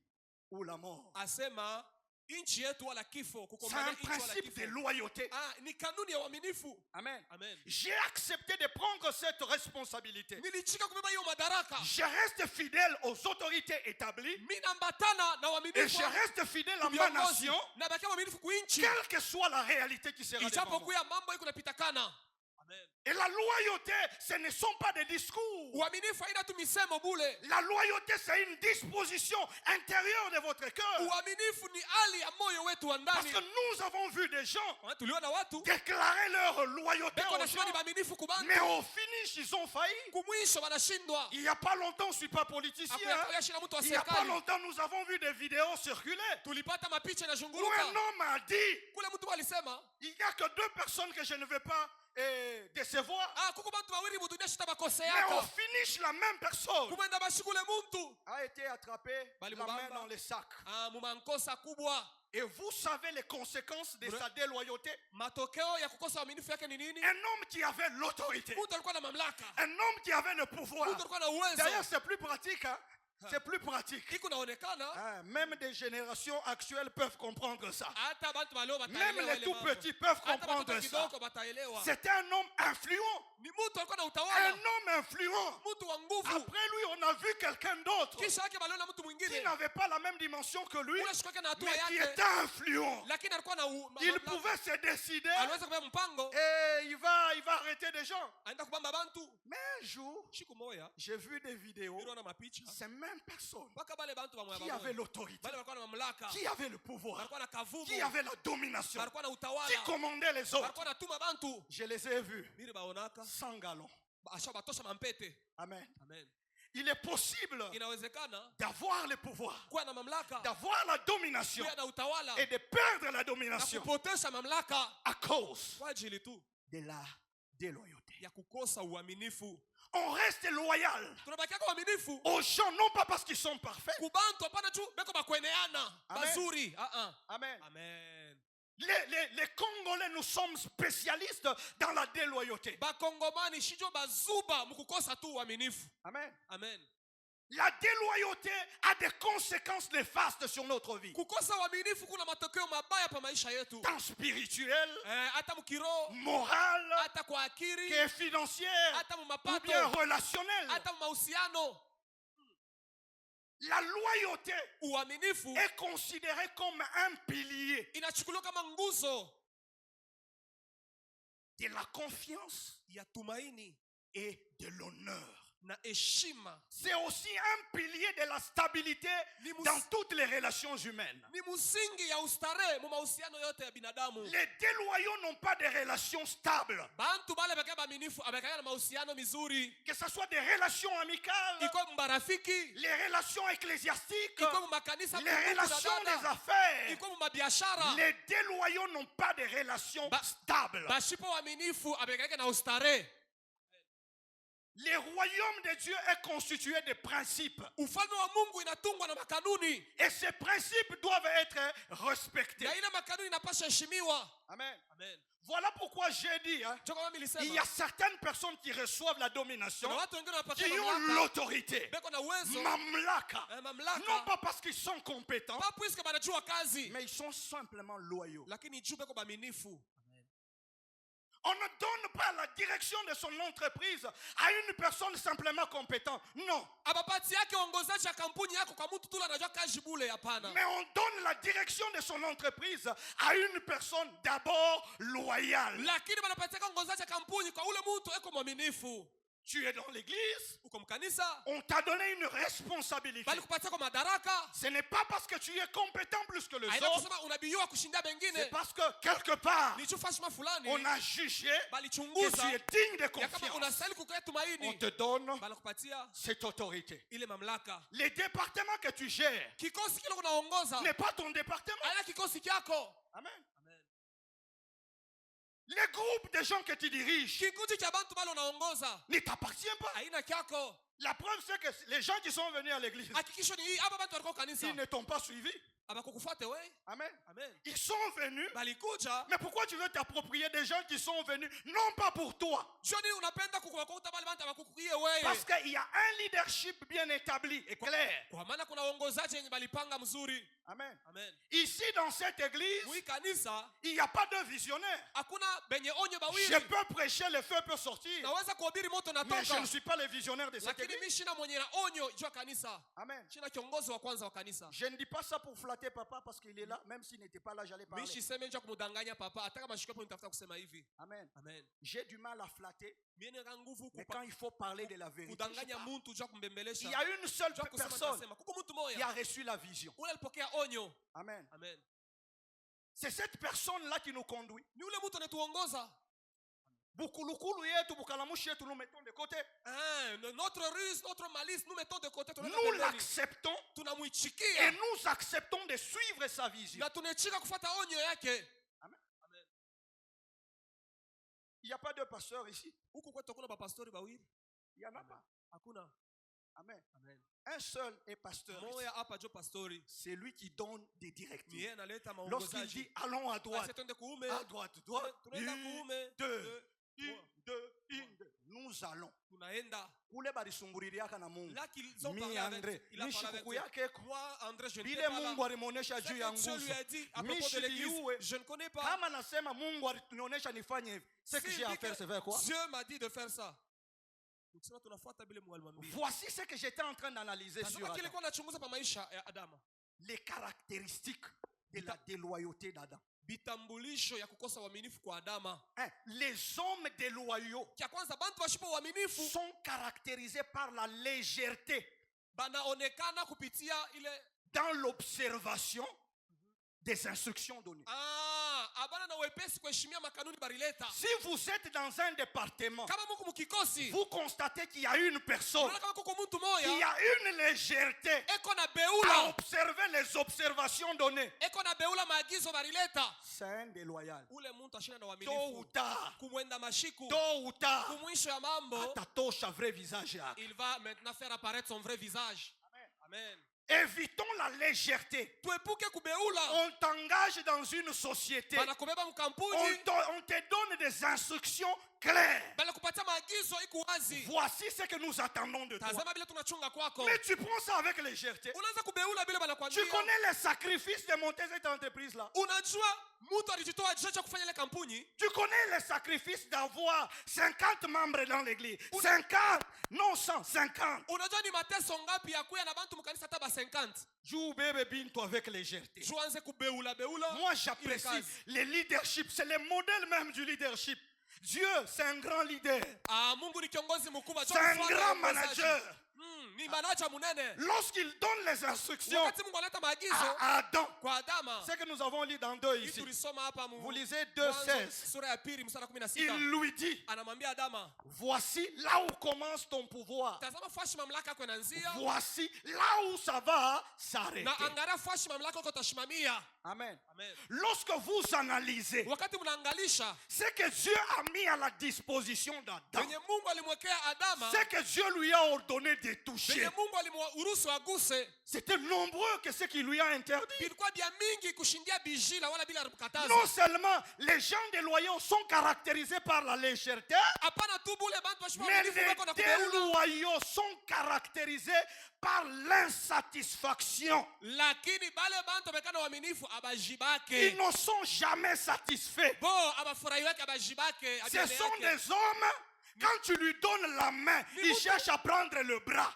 Speaker 1: ou la mort.
Speaker 2: asema Nchi yetu wala kifo,
Speaker 1: C'est
Speaker 2: kukombania
Speaker 1: un
Speaker 2: nchi wala
Speaker 1: principe de
Speaker 2: kifo.
Speaker 1: loyauté.
Speaker 2: Ni kanuni ya uaminifu.
Speaker 1: Amen.
Speaker 2: Amen.
Speaker 1: J'ai accepté de prendre cette responsabilité.
Speaker 2: Nilichika kubeba hiyo madaraka.
Speaker 1: Je reste fidèle aux autorités établies.
Speaker 2: Mimi nambatana na
Speaker 1: Et
Speaker 2: uaminifu.
Speaker 1: je reste fidèle à ma nation.
Speaker 2: Na bakia uaminifu ku nchi.
Speaker 1: Quelle que soit la réalité qui sera devant moi.
Speaker 2: Ijapokuwa mambo iko napitakana. Amen.
Speaker 1: Et la loyauté, ce ne sont pas des discours.
Speaker 2: Uaminifu haina tu misemo bule.
Speaker 1: La loyauté, c'est une disposition intérieure de votre cœur.
Speaker 2: Uaminifu ni hali ya moyo wetu wa
Speaker 1: Parce
Speaker 2: ndani.
Speaker 1: que nous avons vu des gens
Speaker 2: Tuliona watu
Speaker 1: déclarer leur loyauté
Speaker 2: beko
Speaker 1: aux
Speaker 2: nasema
Speaker 1: gens,
Speaker 2: ni baaminifu ku bantu.
Speaker 1: mais au finish, ils ont failli.
Speaker 2: Kumwisho wanashindwa.
Speaker 1: Il n'y a pas longtemps, je ne suis pas politicien. Il n'y a pas longtemps, nous avons vu des vidéos circuler
Speaker 2: Tulipata mapicha
Speaker 1: où
Speaker 2: inazunguruka.
Speaker 1: un homme a dit,
Speaker 2: Kule mtu alisema,
Speaker 1: il n'y a que 2 personnes que je ne veux pas décevoir.
Speaker 2: kuko bantu bawili mu dunia
Speaker 1: Mais au
Speaker 2: shitabakoseaka.
Speaker 1: finish, la même personne
Speaker 2: Kumenda bashikule muntu.
Speaker 1: a été attrapée, la main dans les sacs.
Speaker 2: Mumankosa kubwa.
Speaker 1: Et vous savez les conséquences de sa déloyauté?
Speaker 2: Matokeo ya kukosa uaminifu yake ni nini?
Speaker 1: Un homme qui avait l'autorité,
Speaker 2: Mtu alikuwa na mamlaka.
Speaker 1: un homme qui avait le pouvoir.
Speaker 2: Mtu alikuwa na uwezo.
Speaker 1: D'ailleurs, c'est plus pratique, hein? C'est plus pratique.
Speaker 2: Iko naonekana.
Speaker 1: Même des générations actuelles peuvent comprendre ça.
Speaker 2: Hata bantu baleo
Speaker 1: Même
Speaker 2: bataelewa
Speaker 1: les
Speaker 2: ile
Speaker 1: tout
Speaker 2: mambo.
Speaker 1: petits peuvent
Speaker 2: Hata
Speaker 1: comprendre
Speaker 2: batoto
Speaker 1: ça.
Speaker 2: kidogo bataelewa.
Speaker 1: C'était un homme influent.
Speaker 2: Ni mtu alikuwa na
Speaker 1: Un
Speaker 2: utawala.
Speaker 1: homme influent.
Speaker 2: Mtu wa nguvu.
Speaker 1: Après lui, on a vu quelqu'un d'autre
Speaker 2: Kisha yake baliona mtu
Speaker 1: qui
Speaker 2: mwingine.
Speaker 1: n'avait pas la même dimension que lui,
Speaker 2: Ule shikake na hatua
Speaker 1: mais qui
Speaker 2: yake.
Speaker 1: était influent.
Speaker 2: Lakini alikuwa na
Speaker 1: Il pouvait se décider
Speaker 2: aliweza kubeba mpango.
Speaker 1: et il va arrêter des gens.
Speaker 2: Aenda kubamba bantu.
Speaker 1: Mais un jour,
Speaker 2: Siku moja
Speaker 1: j'ai vu des vidéos.
Speaker 2: niliona mapicha.
Speaker 1: Ces mêmes personnes
Speaker 2: Mpaka bale bantu ba
Speaker 1: qui avaient l'autorité,
Speaker 2: bale walikuwa na mamlaka.
Speaker 1: qui avaient le pouvoir,
Speaker 2: Walikuwa na kavumu.
Speaker 1: qui avaient la domination,
Speaker 2: Walikuwa na
Speaker 1: qui
Speaker 2: utawala.
Speaker 1: commandaient les autres.
Speaker 2: Walikuwa na tuma bantu.
Speaker 1: Je les ai vus
Speaker 2: Nili baonaka.
Speaker 1: sans galon.
Speaker 2: Asha batosha mampete.
Speaker 1: Amen.
Speaker 2: Amen.
Speaker 1: Il est possible
Speaker 2: Inawezekana
Speaker 1: d'avoir le pouvoir,
Speaker 2: kuwa na mamlaka,
Speaker 1: d'avoir la domination
Speaker 2: kuwa na utawala
Speaker 1: et de perdre la
Speaker 2: na
Speaker 1: domination
Speaker 2: kupotesha mamlaka
Speaker 1: à cause
Speaker 2: kwa ajili tu
Speaker 1: de la déloyauté.
Speaker 2: ya kukosa uaminifu.
Speaker 1: On reste loyal
Speaker 2: Tunabakia kwa uaminifu
Speaker 1: aux gens, non pas parce qu'ils sont parfaits.
Speaker 2: kubantu hapana tu beko bakweneana
Speaker 1: Amen.
Speaker 2: bazuri.
Speaker 1: Amen.
Speaker 2: Amen.
Speaker 1: Les Congolais, nous sommes spécialistes dans la déloyauté.
Speaker 2: Bakongomani shijo bazuba mukukosa tu uaminifu.
Speaker 1: Amen.
Speaker 2: Amen.
Speaker 1: La déloyauté a des conséquences néfastes sur notre vie.
Speaker 2: Kukosa uaminifu kuna matokeo mabaya pa maisha yetu.
Speaker 1: Tant spirituel,
Speaker 2: Hata mukiro,
Speaker 1: moral,
Speaker 2: hata kwa akili,
Speaker 1: que financière,
Speaker 2: hata mu
Speaker 1: ou
Speaker 2: mapato,
Speaker 1: bien relationnel.
Speaker 2: hata mu mahusiano.
Speaker 1: La loyauté
Speaker 2: Uaminifu
Speaker 1: est considérée comme un pilier
Speaker 2: inachukuliwa kama nguzo
Speaker 1: de la confiance
Speaker 2: ya tumaini
Speaker 1: et de l'honneur.
Speaker 2: na heshima.
Speaker 1: C'est aussi un pilier de la stabilité dans toutes les relations humaines.
Speaker 2: Ni msingi ya ustarehe mu mahusiano yote ya binadamu.
Speaker 1: Les déloyaux n'ont pas de relations stables.
Speaker 2: Bantu bale baka baaminifu abakaya na mahusiano mizuri.
Speaker 1: Que ce soit des relations amicales,
Speaker 2: Iko mbarafiki,
Speaker 1: les relations ecclésiastiques,
Speaker 2: iko mu makanisa,
Speaker 1: les relations des affaires.
Speaker 2: iko mu mabiashara.
Speaker 1: Les déloyaux n'ont pas de relations stables.
Speaker 2: Bashipo waaminifu abakaya na ustarehe.
Speaker 1: Le royaume de Dieu est constitué de principes.
Speaker 2: Ufalme wa Mungu inatungwa na makanuni.
Speaker 1: Et ces principes doivent être respectés.
Speaker 2: Na ile makanuni inapaswa heshimiwa.
Speaker 1: Amen.
Speaker 2: Amen.
Speaker 1: Voilà pourquoi j'ai dit, il y a certaines personnes qui reçoivent la domination, qui ont l'autorité. Mamlaka. Non pas parce qu'ils sont compétents, mais ils sont simplement loyaux. On ne donne pas la direction de son entreprise à une personne simplement compétente. Non. Mais on donne la direction de son entreprise à une personne d'abord loyale. Tu es dans l'église, on t'a donné une responsabilité. Ce n'est pas parce que tu es compétent plus que les autres, c'est parce que quelque part, on a jugé que tu es digne de confiance. On te donne cette autorité. Les départements que tu gères n'est pas ton département. Amen. Les groupes de gens que tu diriges ne t'appartiennent pas. La preuve, c'est que les gens qui sont venus à l'église, ils ne t'ont pas suivi. Amen. Ils sont venus. Mais pourquoi tu veux t'approprier des gens qui sont venus non pas pour toi? Parce qu'il y a un leadership bien établi et clair. Amen.
Speaker 2: Amen.
Speaker 1: Ici, dans cette église,
Speaker 2: Oui, kanisa.
Speaker 1: il n'y a pas de visionnaire.
Speaker 2: Hakuna benye onyo bawili.
Speaker 1: Je peux prêcher, le feu peut sortir.
Speaker 2: Naweza kuhubiri moto natoka.
Speaker 1: Mais je ne suis pas le visionnaire de cette
Speaker 2: Lakini
Speaker 1: église.
Speaker 2: mimi shina mwenye na onyo jua kanisa.
Speaker 1: Amen.
Speaker 2: Shina kiongozi wa kwanza wa kanisa.
Speaker 1: Je ne dis pas ça pour flatter papa parce qu'il est là. Même s'il n'était pas là, j'allais parler.
Speaker 2: Mimi siseme njoo kumdanganya papa. Hata kama shikapo nitafuta kusema hivi.
Speaker 1: Amen.
Speaker 2: Amen.
Speaker 1: J'ai du mal à flatter.
Speaker 2: Mimi nina nguvu
Speaker 1: Mais quand il faut parler de la vérité,
Speaker 2: kudanganya mtu njoo kumbembelesha.
Speaker 1: il y a une seule personne qui a reçu la vision.
Speaker 2: Ule alipokea onyo.
Speaker 1: Amen.
Speaker 2: Amen.
Speaker 1: C'est cette personne-là qui nous conduit.
Speaker 2: Ni ule mtu anatuongoza.
Speaker 1: Bukulukulu yetu, bukalamushi yetu, nous mettons de côté.
Speaker 2: Notre ruse, notre malice, nous mettons de côté.
Speaker 1: Nous l'acceptons
Speaker 2: tunamuichikia
Speaker 1: et nous acceptons de suivre sa vision.
Speaker 2: na tunachika kufuata onyo yake.
Speaker 1: Amen. Amen. Il n'y a pas de pasteur ici.
Speaker 2: Huku kwetu kuna bapastori bawili.
Speaker 1: Il n'y en a pas.
Speaker 2: Hakuna.
Speaker 1: Amen.
Speaker 2: Amen.
Speaker 1: Un seul est pasteur.
Speaker 2: C'est
Speaker 1: lui qui donne des directives.
Speaker 2: Lorsqu'il
Speaker 1: dit allons à droite, droite, nous allons.
Speaker 2: Là qu'ils ont parlé avec, il a parlé avec moi, André, je ne sais pas là. Ce que Dieu lui a dit à propos de l'église, je ne connais pas.
Speaker 1: Ce que j'ai à faire, c'est faire quoi?
Speaker 2: Dieu m'a dit de faire ça.
Speaker 1: Voici ce que j'étais en train d'analyser sur Adam. Les caractéristiques de la déloyauté d'Adam. Les hommes déloyaux sont caractérisés par la légèreté dans l'observation des instructions données. Si vous êtes dans un département, vous constatez qu'il y a une personne qui a une légèreté à observer les observations données. C'est un déloyal. Tôt ou tard, atatosha vrai visage.
Speaker 2: Il va maintenant faire apparaître son vrai visage. Amen.
Speaker 1: Évitons la légèreté. On t'engage dans une société. On te donne des instructions claires. Voici ce que nous attendons de toi. Mais tu prends ça avec légèreté. Tu connais les sacrifices de monter cette entreprise-là. Tu connais les sacrifices d'avoir 50 membres dans l'église. 50, non 150. Joue bébé binto avec légèreté. Moi j'apprécie le leadership. C'est le modèle même du leadership. Dieu, c'est un grand leader. C'est un grand manager. Lorsqu'il donne les instructions à Adam, c'est que nous avons lu dans 2 ici. Vous lisez 2:16. Il lui dit, voici là où commence ton pouvoir. Voici là où ça va s'arrêter. Amen. Lorsque vous analysez ce que Dieu a mis à la disposition d'Adam, ce que Dieu lui a ordonné de toucher, c'était nombreux que ce qui lui a interdit. Non seulement les gens déloyaux sont caractérisés par la légèreté, mais les déloyaux sont caractérisés par l'insatisfaction. Ils ne sont jamais satisfaits. Ce sont des hommes. Quand tu lui donnes la main, il cherche à prendre le bras.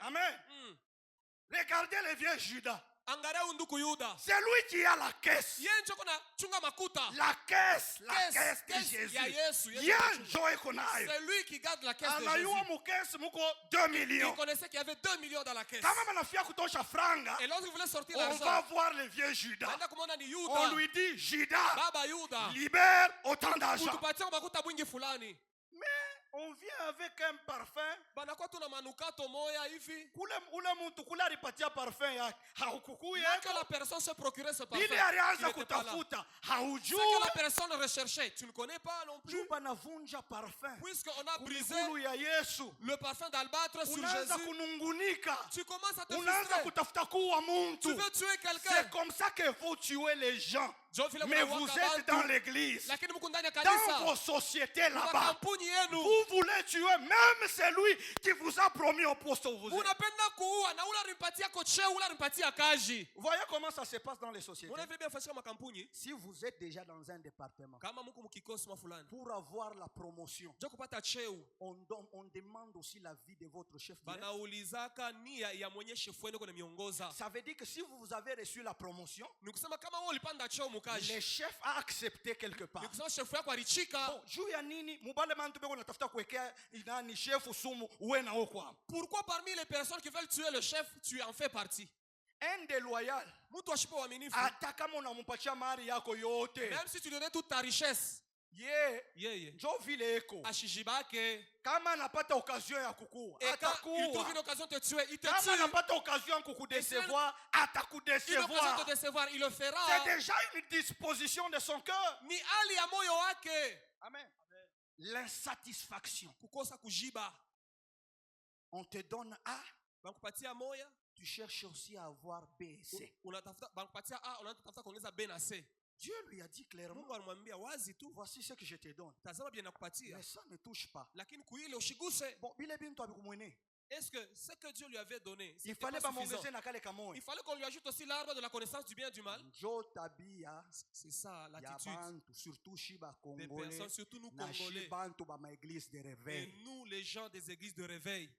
Speaker 1: Amen. Regardez le vieux Judas. C'est lui qui a la caisse. La caisse de Jésus.
Speaker 2: C'est lui qui garde la caisse de Jésus.
Speaker 1: 2 millions.
Speaker 2: Il connaissait qu'il y avait 2 millions dans la caisse.
Speaker 1: Et
Speaker 2: lorsqu'il voulait sortir
Speaker 1: l'argent, on va voir le vieux Judas. On lui dit, Judas, libère autant d'argent. Mais on vient avec un parfum.
Speaker 2: Que la personne se procurait ce parfum.
Speaker 1: Ce
Speaker 2: que la personne recherchait. Tu ne connais pas non plus. Puisqu'on a brisé le parfum d'albâtre sur Jésus, tu commences à te frustrer. Tu veux tuer quelqu'un.
Speaker 1: C'est comme ça qu'il faut tuer les gens. Mais vous êtes dans l'église, dans vos sociétés là-bas. Vous voulez tuer même celui qui vous a promis un poste où vous êtes. Vous voyez comment ça se passe dans les sociétés? Si vous êtes déjà dans un département, pour avoir la promotion, on demande aussi la vie de votre chef direct. Ça veut dire que si vous avez reçu la promotion, le chef a accepté quelque part. Bon,
Speaker 2: pourquoi parmi les personnes qui veulent tuer le chef, tu en fais partie?
Speaker 1: Un déloyal, même
Speaker 2: si tu donnais toute ta richesse,
Speaker 1: kama anapata occasion ya kukua, atakuua.
Speaker 2: Il trouve une occasion de te tuer, il te
Speaker 1: kama
Speaker 2: tue.
Speaker 1: anapata occasion kukudecevoir, atakudecevoir.
Speaker 2: Il le fera.
Speaker 1: C'est déjà une disposition de son cœur.
Speaker 2: Ni ali ya moyo wake.
Speaker 1: Amen. L'insatisfaction.
Speaker 2: Kukosa kujiba.
Speaker 1: On te donne A,
Speaker 2: bakupatia moya,
Speaker 1: tu cherches aussi à avoir B et C.
Speaker 2: Unatafuta bakupatia A, unatafuta kuongeza B na C.
Speaker 1: Dieu lui a dit clairement, voici ce que je te donne. Mais ça ne touche pas. Bon,
Speaker 2: est-ce que ce que Dieu lui avait donné,
Speaker 1: il fallait pas
Speaker 2: suffisant? Il fallait qu'on lui ajoute aussi l'arbre de la connaissance du bien et du mal. C'est ça l'attitude des personnes, surtout nous Congolais, et nous les gens des églises de réveil.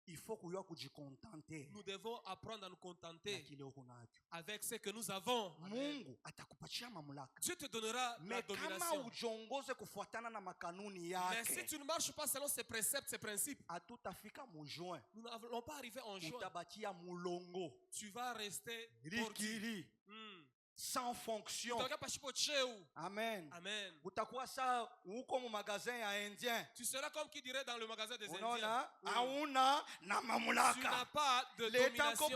Speaker 1: Il faut contenter.
Speaker 2: Nous devons apprendre à nous contenter avec ce que nous avons. Dieu te donnera la domination. Mais si tu ne marches pas selon ses préceptes, ses principes, nous n'allons pas arriver en juin. Tu vas rester tordu.
Speaker 1: Sans fonction. Amen.
Speaker 2: Amen.
Speaker 1: Tu
Speaker 2: seras comme qui dirait dans le magasin des Indiens.
Speaker 1: Tu
Speaker 2: n'as pas de domination.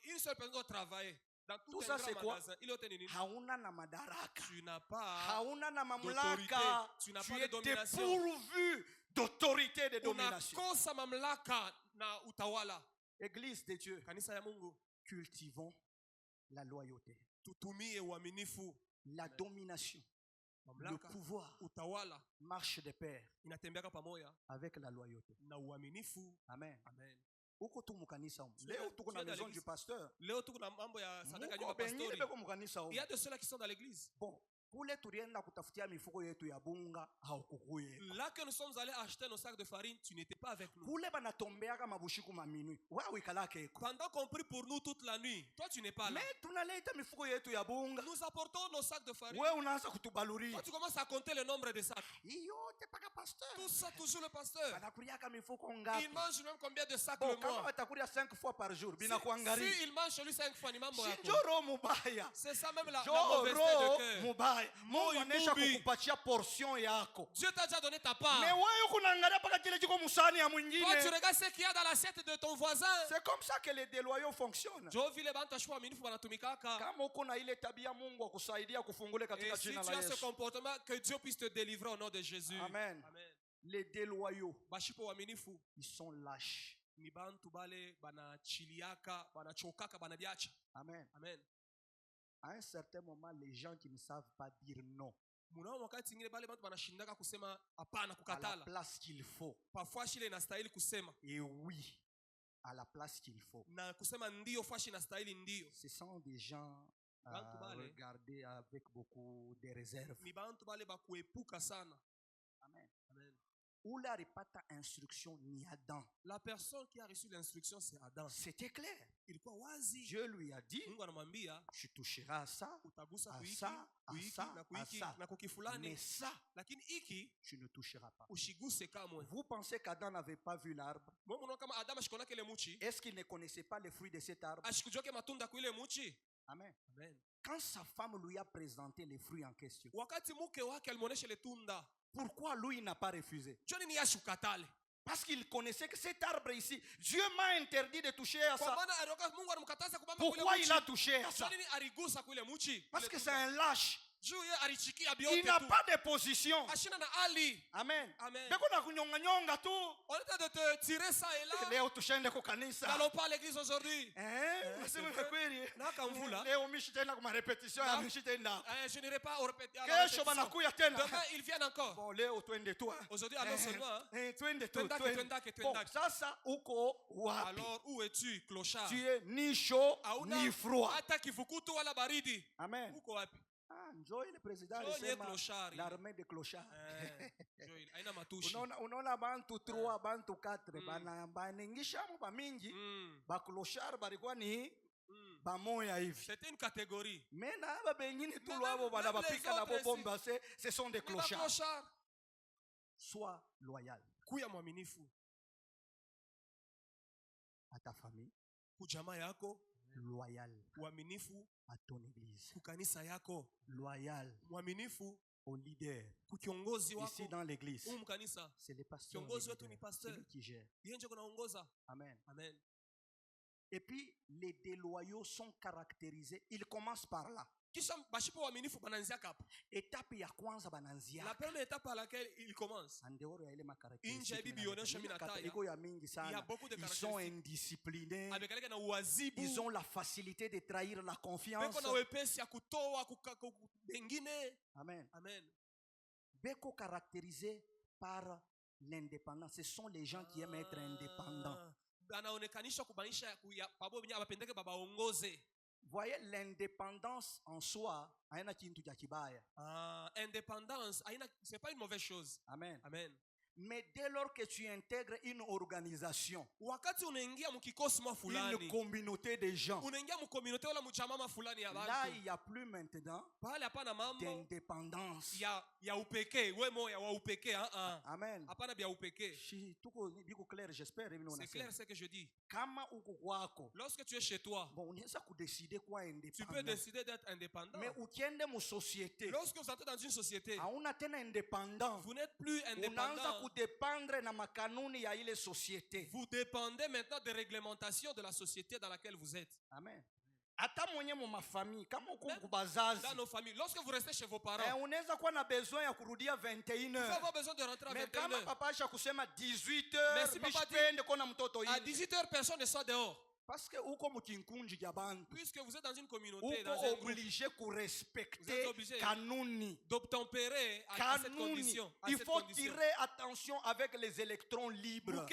Speaker 2: Une seule personne doit travailler. Dans tout ça, c'est quoi? Tu n'as pas d'autorité. Tu n'as pas de domination.
Speaker 1: Dépourvu d'autorité et de domination. Église de Dieu, cultivons la loyauté, la domination, le pouvoir marche de pair avec la loyauté. Amen. Uko tu mukanisa humu. Leo tuko na maison du pasteur.
Speaker 2: Leo tuko na mambo ya sadaka ya pastori. Il y a de ceux-là qui sont dans l'église.
Speaker 1: Bon, kule tulienda kutafutia mifuko yetu ya bunga haukukuye.
Speaker 2: Là que nous sommes allés acheter nos sacs de farine, tu n'étais pas avec nous.
Speaker 1: Kule banatombeaka mabushiku maminui. Wewe ikalake eko.
Speaker 2: Pendant qu'on prie pour nous toute la nuit, toi tu n'es pas là.
Speaker 1: Mais tunaleta mifuko yetu ya bunga.
Speaker 2: Nous apportons nos sacs de farine.
Speaker 1: Wewe unaanza kutubaluria.
Speaker 2: Toi tu commences à compter le nombre de sacs.
Speaker 1: Yote paka pasteur.
Speaker 2: Tout ça toujours le pasteur.
Speaker 1: Banakuriaka mifuko ngapi?
Speaker 2: Il mange même combien de sacs le mois?
Speaker 1: Kama watakuria 5 fois par jour, bina kuangalia.
Speaker 2: Si il mange chez lui 5 fois ni mambo yako.
Speaker 1: Njoro mubaya.
Speaker 2: C'est ça même la mauvaise de cœur.
Speaker 1: Mubaya. Mungu anesha kukupatia portion yako.
Speaker 2: Dieu t'a déjà donné ta part.
Speaker 1: Mais wewe kunaangalia paka kile kiko musani ya mwingine.
Speaker 2: Toi tu regardes ce qu'il y a dans l'assiette de ton voisin.
Speaker 1: C'est comme ça que les déloyaux fonctionnent.
Speaker 2: Kama
Speaker 1: uko na ile tabia Mungu akusaidia kufungule katika jina la Yesu.
Speaker 2: Si tu as ce comportement, que Dieu puisse te délivrer au nom de Jésus.
Speaker 1: Amen.
Speaker 2: Amen.
Speaker 1: Les déloyaux,
Speaker 2: ils
Speaker 1: sont lâches. Amen.
Speaker 2: Amen.
Speaker 1: À un certain moment, les gens qui ne savent pas dire non à la place qu'il faut, et oui à la place qu'il faut, ce sont des gens regardés avec beaucoup de réserve. Amen.
Speaker 2: Amen.
Speaker 1: Instruction ni Adam.
Speaker 2: La personne qui a reçu l'instruction, c'est Adam.
Speaker 1: C'était clair.
Speaker 2: Dieu
Speaker 1: lui a dit, tu toucheras à ça, à ça, à ça, à ça. Mais ça, tu ne toucheras pas. Vous pensez qu'Adam n'avait pas vu l'arbre? Est-ce qu'il ne connaissait pas les fruits de cet arbre? Amen. Quand sa femme lui a présenté les fruits en question, pourquoi lui n'a pas refusé? Parce qu'il connaissait que cet arbre ici, Dieu m'a interdit de toucher à ça. Pourquoi il a touché à ça? Parce que c'est un lâche. Il n'a pas de position. Amen.
Speaker 2: Amen.
Speaker 1: On
Speaker 2: est en train de te tirer ça et là. N'allons pas à l'église aujourd'hui. Je n'irai pas au répétition. Demain, ils viennent encore. Aujourd'hui, allons seulement. Alors, où es-tu, clochard?
Speaker 1: Tu es ni chaud ni froid. Amen. Enjoy le président l'armée de clochards. Unaona bantu 3 bantu 4 banaingisha ba mingi ba clochard balikuwa ni bamoya hivi.
Speaker 2: C'était une catégorie.
Speaker 1: Mais na ba bengine tu lwabo bana bapika na bomba ce sont des clochards. Sois loyal.
Speaker 2: Kuya mwaminifu.
Speaker 1: À ta famille.
Speaker 2: Kujamaa yako.
Speaker 1: Loyal.
Speaker 2: Mwaminifu.
Speaker 1: À ton église.
Speaker 2: Kukanisa yako.
Speaker 1: Loyal.
Speaker 2: Mwaminifu.
Speaker 1: Au leader.
Speaker 2: Kukiongozi wako.
Speaker 1: Ici dans l'église.
Speaker 2: C'est
Speaker 1: le pasteur.
Speaker 2: Kiongozi wetu ni pasteur.
Speaker 1: Celui qui gère.
Speaker 2: Yeye ndiye anaongoza.
Speaker 1: Amen.
Speaker 2: Amen.
Speaker 1: Et puis les déloyaux sont caractérisés. Ils commencent par là. Étape ya kwanza bananzia.
Speaker 2: La première étape à laquelle il commence.
Speaker 1: En dehors ya ile
Speaker 2: il
Speaker 1: y a beaucoup de caractéristiques. Ils sont indisciplinés. Ils ont la facilité de trahir la confiance. Amen.
Speaker 2: Amen.
Speaker 1: Beko caractérisé par l'indépendance. Ce sont les gens qui aiment être indépendants. Voyez, l'indépendance en soi,
Speaker 2: indépendance, c'est pas une mauvaise chose.
Speaker 1: Amen.
Speaker 2: Amen.
Speaker 1: Mais dès lors que tu intègres une organisation,
Speaker 2: une
Speaker 1: communauté de gens, là il n'y a plus maintenant d'indépendance. Amen. J'espère.
Speaker 2: C'est clair ce que je dis.
Speaker 1: Lorsque
Speaker 2: tu es chez toi, tu peux décider d'être indépendant.
Speaker 1: Mais
Speaker 2: lorsque vous entrez dans une société,
Speaker 1: vous
Speaker 2: n'êtes plus indépendant.
Speaker 1: Vous
Speaker 2: dépendez maintenant des réglementations de la société dans laquelle vous êtes.
Speaker 1: Amen. Dans nos familles,
Speaker 2: lorsque vous restez chez vos parents,
Speaker 1: vous avez besoin
Speaker 2: de rentrer à 21h.
Speaker 1: Mais si
Speaker 2: papa dit à 18h, personne ne sort dehors.
Speaker 1: Parce que
Speaker 2: puisque vous êtes dans une communauté, dans
Speaker 1: un obligé de respecter
Speaker 2: d'obtempérer à cette condition.
Speaker 1: Il faut tirer attention avec les électrons libres.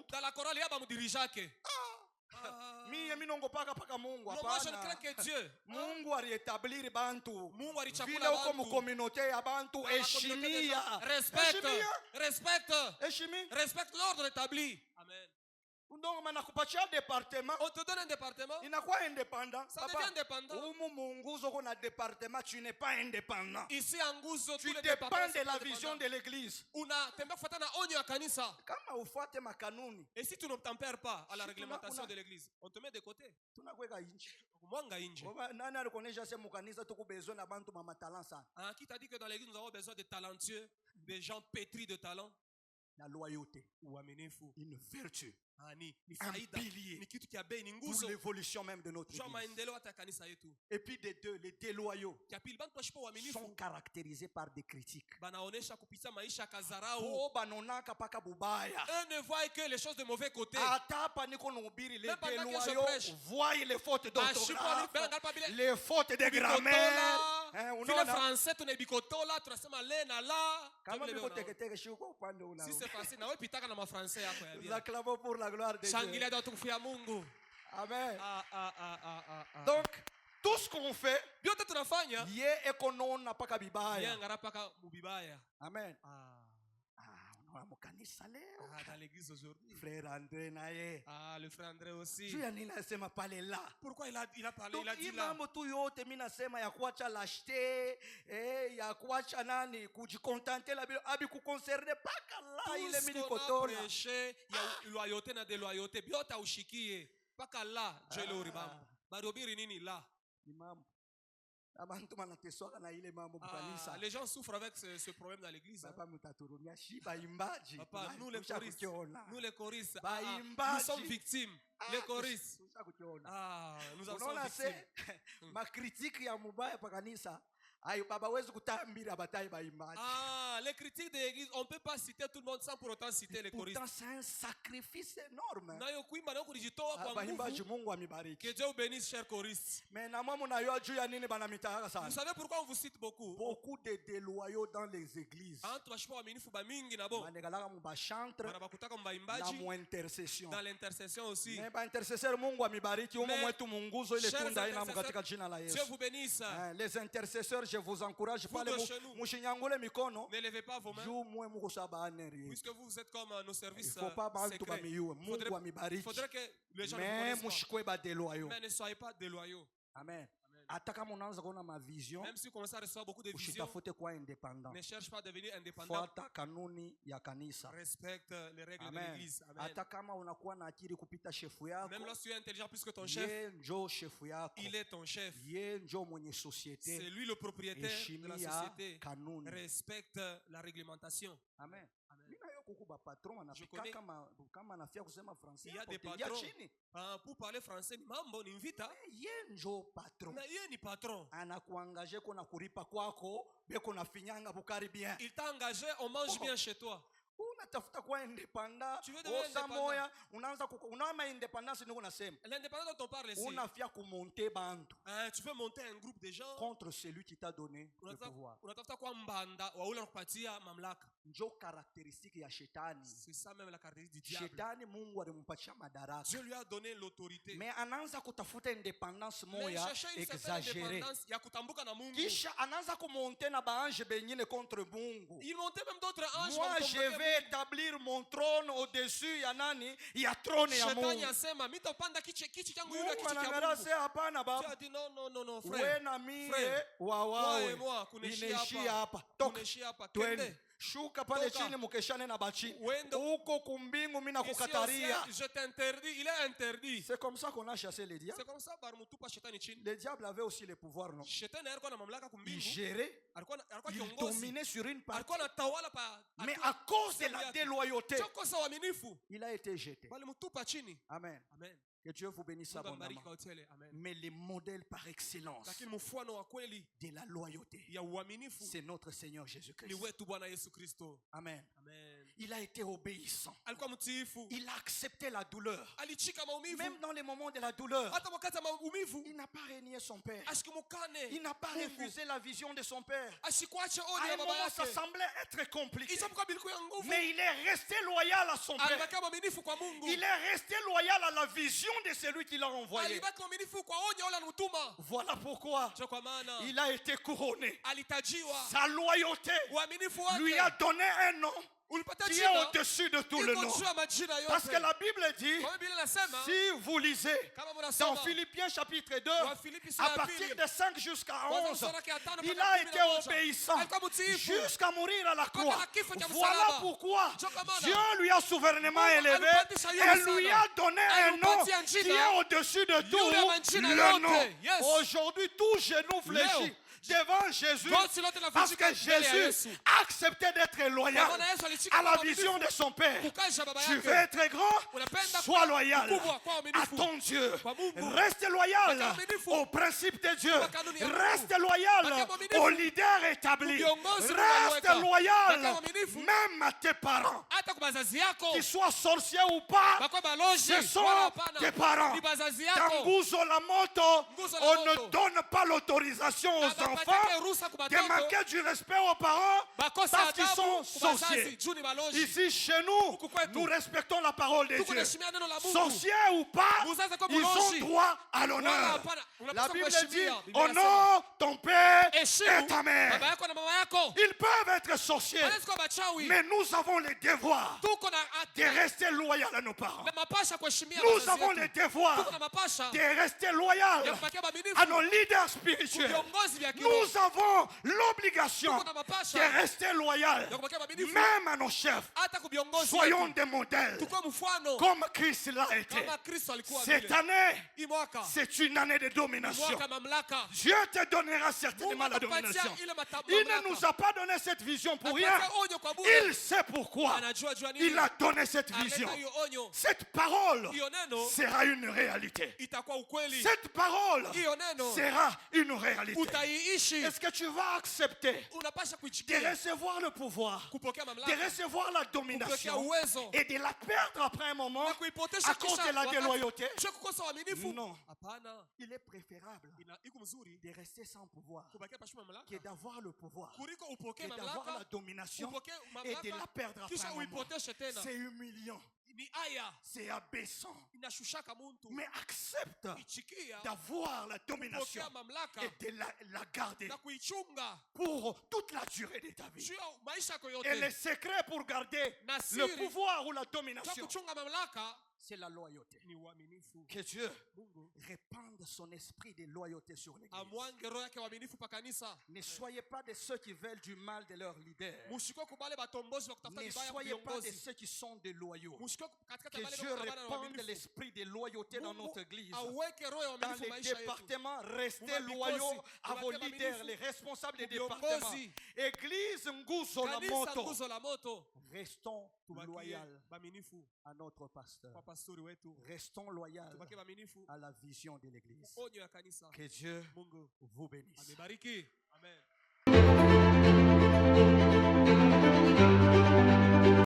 Speaker 2: Dans la chorale, il y a un dirigeant.
Speaker 1: Moi
Speaker 2: je ne crains que Dieu.
Speaker 1: Mungu aliétablir bantu. Vile uko mu communauté ya bantu heshimia.
Speaker 2: Respecte l'ordre établi. Amen.
Speaker 1: Donc manakupatia département.
Speaker 2: On te donne un département.
Speaker 1: Inakuwa indépendant.
Speaker 2: Ça devient indépendant.
Speaker 1: Umu munguzo kona département, tu n'es pas indépendant.
Speaker 2: Ici en Nguzo,
Speaker 1: tu dépends de la vision de l'église. Kama ufuate makanuni.
Speaker 2: Et si tu ne t'empères pas à la réglementation de l'église, on te met de côté.
Speaker 1: Nani alikuonesha sema mukanisa tuko besoin na bantu ma talent sana.
Speaker 2: Qui t'a dit que dans l'église nous avons besoin de talentueux, des gens pétris de talent?
Speaker 1: La loyauté, une vertu, un pilier pour l'évolution même de notre église. Et puis des deux, les déloyaux sont caractérisés par des critiques.
Speaker 2: Eux ne voient que les choses de mauvais côté.
Speaker 1: Les déloyaux voient les fautes d'orthographe, les fautes de grammaire.
Speaker 2: Français, tu n'es bikotola, tu restes malin là. Si c'est facile, na wewe pitaka na mafrancais yako ya bien.
Speaker 1: Nous acclamons pour la gloire de Dieu.
Speaker 2: Shangilia da tukufia Mungu.
Speaker 1: Amen. Donc tout ce qu'on fait,
Speaker 2: byote tunafanya,
Speaker 1: ye ekonona paka bibaya.
Speaker 2: Ye ngara paka mubibaya.
Speaker 1: Amen.
Speaker 2: Dans l'église aujourd'hui.
Speaker 1: Frère André naye.
Speaker 2: Le frère André aussi.
Speaker 1: Tu yanina nasema pale là.
Speaker 2: Pourquoi il a parlé,
Speaker 1: donc,
Speaker 2: il a dit là.
Speaker 1: Mambo tu yote mimi nasema ya kuacha l'acheter, ya kuacha nani kujikontenter la Bible, abi kuconcerne paka là ile mimi kotola.
Speaker 2: Prêcher ya loyauté na déloyauté, biota ushikie. Paka là, Dieu le ribamba. Barobiri nini là?
Speaker 1: Imam.
Speaker 2: Les gens souffrent avec ce problème dans l'église. Papa, nous les choristes, nous sommes victimes. Les choristes. Nous en sommes victimes.
Speaker 3: Ma critique ya mubaya pa kanisa.
Speaker 2: Les critiques de l'église, on ne peut pas citer tout le monde sans pour autant citer les choristes.
Speaker 3: Pourtant, c'est un sacrifice énorme.
Speaker 2: Que Dieu vous bénisse, chers choristes.
Speaker 3: Mais
Speaker 2: vous savez pourquoi on vous cite beaucoup?
Speaker 3: Beaucoup de déloyaux dans les églises.
Speaker 2: Dans l'intercession aussi.
Speaker 3: Dieu
Speaker 2: vous bénisse.
Speaker 3: Les intercesseurs, je vous encourage.
Speaker 2: Ne levez pas vos mains. Puisque vous êtes comme nos services secrets. Il faudrait que les gens ne vous connaissent pas. Mais ne soyez pas déloyaux.
Speaker 3: Amen.
Speaker 2: Même si vous commencez à recevoir beaucoup de visions, ne cherche pas à devenir indépendant. Respecte les règles de l'église. Même lorsque tu es intelligent plus que ton chef, il est ton chef. C'est lui le propriétaire de la société. Respecte la réglementation.
Speaker 3: Amen.
Speaker 2: Je connais. Il y a des patrons. Pour parler français, mambo ni invita. Na yeye ni patron. Il t'a engagé, on mange bien chez toi. Tu veux devenir indépendant. L'indépendance dont on parle ici. Tu veux monter un groupe de gens
Speaker 3: contre celui qui t'a donné le pouvoir.
Speaker 2: C'est ça même la caractéristique du diable. Dieu lui a donné l'autorité.
Speaker 3: Mais anaanza kutafuta independance moya exagérée. Kisha anaanza kumonter na baange bengine contre Mungu.
Speaker 2: Il montait même d'autres anges.
Speaker 3: Moi je vais établir mon trône au-dessus ya nani? Ya trône ya Mungu.
Speaker 2: Shetani asema mitapanda kichi changu yule kichi cha Mungu. Tu as dit non frère.
Speaker 3: Wewe na mie wawawe.
Speaker 2: Kunishia hapa.
Speaker 3: Twende. Shuka pale chini mukeshane na bachini. Uko kumbingu mina kukataria.
Speaker 2: Je t'interdis, il est interdit.
Speaker 3: C'est comme ça qu'on a chassé les diables.
Speaker 2: C'est comme ça barmutupa shetani chini.
Speaker 3: Les diables avaient aussi le pouvoir, non?
Speaker 2: Shetani alikuwa na mamlaka kumbingu.
Speaker 3: Il gérait. Il dominait sur une partie. Mais à cause de la déloyauté, il a été jeté. Amen. Que Dieu vous bénisse abondamment. Mais les modèles par excellence de la loyauté, c'est notre Seigneur Jésus-Christ. Amen. Il a été obéissant. Il a accepté la douleur. Même dans les moments de la douleur, il n'a pas régné son père. Il n'a pas refusé la vision de son père. À un moment, ça semblait être compliqué. Mais il est resté loyal à son père. Il est resté loyal à la vision de celui qui l'a envoyé. Voilà pourquoi il a été couronné. Sa loyauté lui a donné un nom qui est au-dessus de tout le nom. Parce que la Bible dit, si vous lisez dans Philippiens chapitre 2, à partir de 5 jusqu'à 11, il a été obéissant jusqu'à mourir à la croix. Voilà pourquoi Dieu lui a souverainement élevé et lui a donné un nom qui est au-dessus de tout le nom. Aujourd'hui, tout genou fléchit devant Jésus, parce que Jésus a accepté d'être loyal à la vision de son Père. Tu veux être grand, sois loyal à ton Dieu. Reste loyal au principe de Dieu. Reste loyal aux leaders établis. Reste loyal même à tes parents. Qu'ils soient sorciers ou pas, ce sont tes parents. Dans Nguzo la moto, on ne donne pas l'autorisation aux enfants de manquer du respect aux parents parce qu'ils sont sorciers. Ici chez nous, nous respectons la parole de Dieu. Sorciers ou pas, ils ont droit à l'honneur. La Bible dit, honore ton père et ta mère. Ils peuvent être sorciers, mais nous avons le devoir de rester loyaux à nos parents. Nous avons le devoir de rester loyaux à nos leaders spirituels. Nous avons l'obligation de rester loyal, même à nos chefs. Soyons des modèles, comme Christ l'a été. Cette année, c'est une année de domination. Dieu te donnera certainement la domination. Il ne nous a pas donné cette vision pour rien. Il sait pourquoi il a donné cette vision. Cette parole sera une réalité. Cette parole sera une réalité. Est-ce que tu vas accepter de recevoir le pouvoir, de recevoir la domination et de la perdre après un moment à cause de la déloyauté? Non. Il est préférable de rester sans pouvoir que d'avoir le pouvoir, que d'avoir la domination et de la perdre après un moment. C'est humiliant. C'est abaissant. Mais accepte d'avoir la domination et de la garder pour toute la durée de ta vie. Et le secret pour garder le pouvoir ou la domination, c'est la loyauté. Que Dieu répande son esprit de loyauté sur l'église. Ne soyez pas de ceux qui veulent du mal de leur leader. Ne soyez pas de ceux qui sont déloyaux. Que Dieu répande l'esprit de loyauté dans notre église. Dans les départements, restez loyaux à vos leaders, les responsables des départements. Église Nguzo la Moto. Restons loyaux à notre pasteur. Restons loyaux à la vision de l'église. Que Dieu vous bénisse. Amen.